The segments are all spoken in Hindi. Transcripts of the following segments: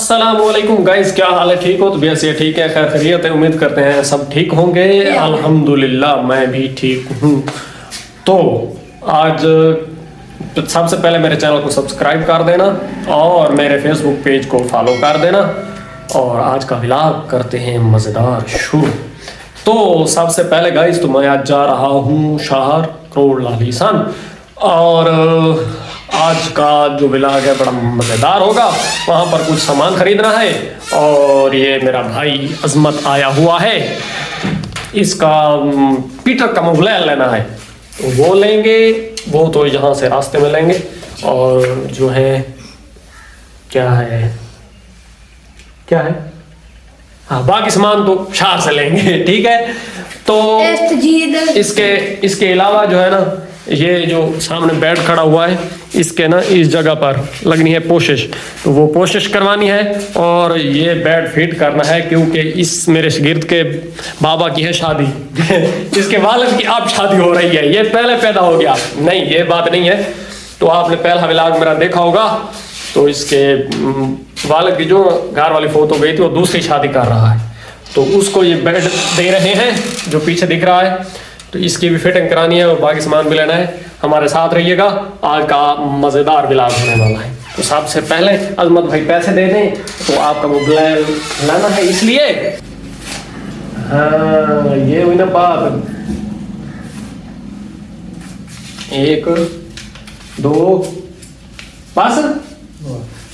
अस्सलामुअलैकुम गाइस, क्या हाल है? ठीक हो? तो वैसे ठीक है, खैर खैरियत है। उम्मीद करते हैं सब ठीक होंगे। अल्हम्दुलिल्लाह मैं भी ठीक हूँ। तो आज सबसे पहले मेरे चैनल को सब्सक्राइब कर देना और मेरे फेसबुक पेज को फॉलो कर देना। और आज का व्लॉग करते हैं मज़ेदार शुरू। तो सबसे पहले गाइस, तो मैं आज जा रहा हूँ शहर करोड़ लालीसान, और आज का जो व्लॉग है बड़ा मज़ेदार होगा। वहाँ पर कुछ सामान खरीदना है और ये मेरा भाई अजमत आया हुआ है, इसका पीटर का मोबाइल लेना है, तो वो लेंगे। वो तो यहाँ से रास्ते में लेंगे। और जो है क्या है हाँ, बाकी सामान तो शहर से लेंगे। ठीक है। तो इसके अलावा जो है ना, ये जो सामने बेड खड़ा हुआ है, इसके ना इस जगह पर लगनी है पोशिश, तो वो पोशिश करवानी है। और ये बेड फिट करना है क्योंकि इस मेरे शागिर्द के बाबा की है शादी। इसके वालिद की अब शादी हो रही है, ये पहले पैदा हो गया। नहीं, ये बात नहीं है। तो आपने पहला व्लॉग मेरा देखा होगा, तो इसके वालिद की जो घर वाली फोटो गई थी, वो दूसरी शादी कर रहा है, तो उसको ये बेड दे रहे हैं जो पीछे दिख रहा है। तो इसकी भी फिटिंग करानी है और बाकी सामान भी लेना है। हमारे साथ रहिएगा, आज का मज़ेदार व्लॉग होने वाला है। तो सबसे पहले अजमत भाई पैसे दे दें, तो आपका मोबाइल लाना है, इसलिए हाँ ये हुई ना बात। 1 2 बस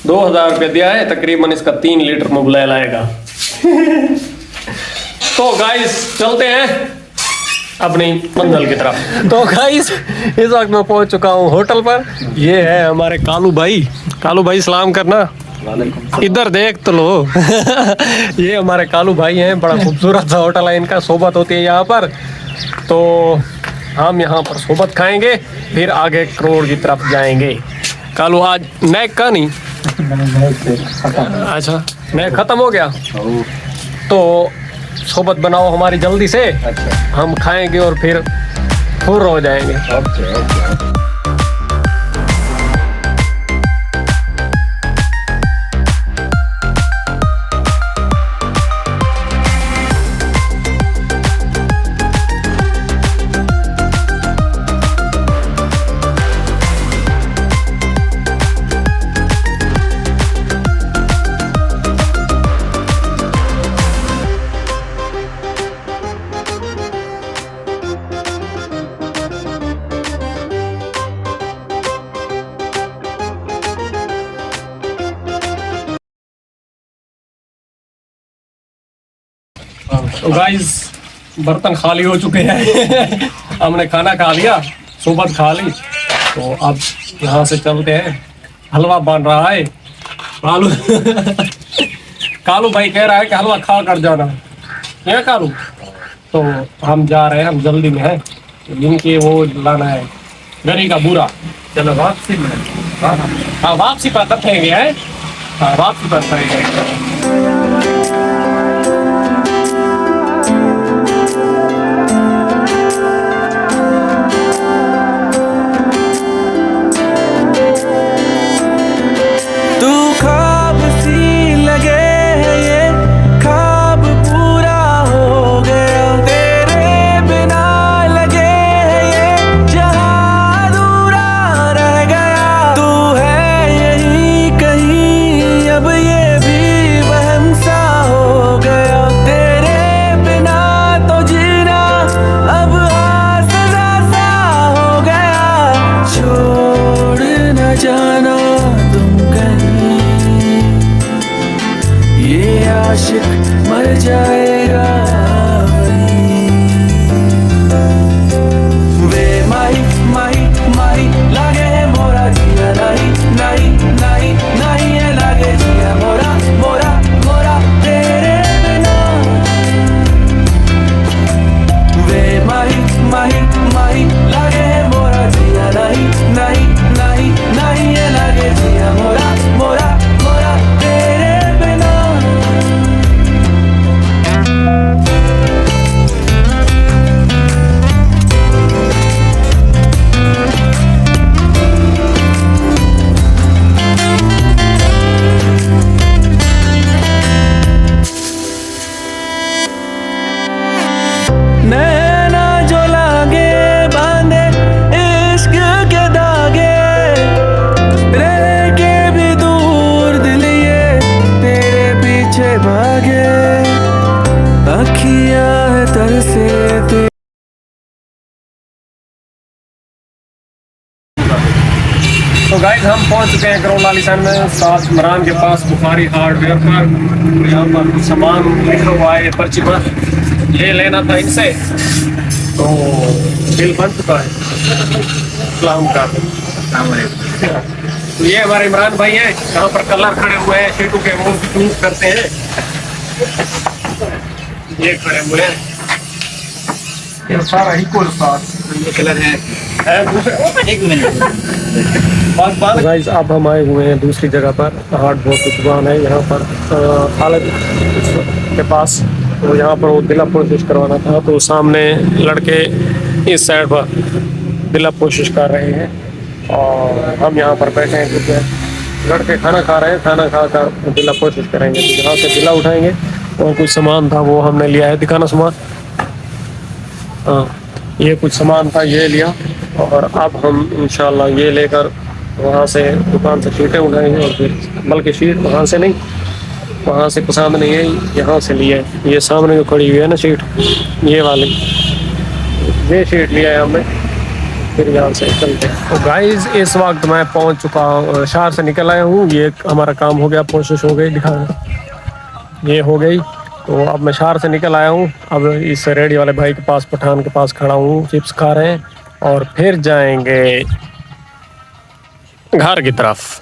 2000 रुपये दिया है, तकरीबन इसका 3 लीटर मोबाइल आएगा। तो गाइस चलते हैं अपनी मंजिल की तरफ। तो गाइस इस वक्त मैं पहुंच चुका हूं होटल पर। ये है हमारे कालू भाई। कालू भाई सलाम करना, इधर देख तो लो। ये हमारे कालू भाई हैं। बड़ा खूबसूरत सा होटल है इनका, सोबत होती है यहाँ पर। तो हम यहाँ पर सोबत खाएंगे, फिर आगे करोड़ की तरफ जाएंगे। कालू आज नैक का नहीं, अच्छा नैक खत्म हो गया, तो सोबत बनाओ हमारी जल्दी से। अच्छा। हम खाएंगे और फिर फुर हो जाएंगे। ओके। तो गाइस बर्तन खाली हो चुके हैं। हमने खाना खा लिया, सोबत खा ली, तो अब यहाँ से चलते हैं। हलवा बन रहा है। कालू भाई कह रहा है कि हलवा खा कर जाना, क्या कालू? तो हम जा रहे हैं, हम जल्दी में हैं। तो इनके वो लाना है गरी का बूरा। चलो वापसी में, हाँ वापसी पर तथेंगे हैं। हाँ वापसी पर तथेंगे। तो गाइस हम पहुंच चुके हैं करोल आलीशान में, साथ इमरान के पास बुखारी हार्डवेयर पर। यहाँ पर कुछ सामान लिखा हुआ है पर्ची पर, ये लेना था इनसे, तो बिल बन चुका है। सलाम का तो ये हमारे इमरान भाई हैं, यहाँ पर कलर खड़े हुए हैं शीटों के, वो चूज करते हैं। ये खड़े हुए हैं, ये सारा इक्वल ये कलर है दूसरे। एक मिनट गाइस, अब हम आए हुए हैं दूसरी जगह पर, हार्डवेयर की दुकान है यहाँ पर खालिद के पास। तो यहाँ पर वो दिला कोशिश करवाना था, तो सामने लड़के इस साइड पर दिला कोशिश कर रहे हैं और हम यहाँ पर बैठे हैं क्योंकि लड़के खाना खा रहे हैं। खाना खा कर दिला कोशिश करेंगे, तो यहाँ से दिला उठाएंगे। और कुछ सामान था वो हमने लिया है, दिखाना सामान। हाँ, ये कुछ सामान था, ये लिया। और अब हम इंशाल्लाह ये लेकर वहाँ से दुकान से शीटें उठाएंगे, और फिर बल्कि शीट वहाँ से नहीं, वहाँ से पसंद नहीं है, यहाँ से लिया है। ये सामने जो खड़ी हुई है ना शीट, ये वाली, ये शीट लिया है हमने, फिर यहाँ से चलते हैं। तो गाइस, इस वक्त मैं पहुँच चुका हूँ, शहर से निकल आया हूँ। ये हमारा काम हो गया, कोशिश हो गई दिखाना, ये हो गई। तो अब मैं शहर से निकल आया हूँ। अब इस रेडी वाले भाई के पास, पठान के पास खड़ा हूँ, चिप्स खा रहे हैं और फिर जाएंगे घर की तरफ।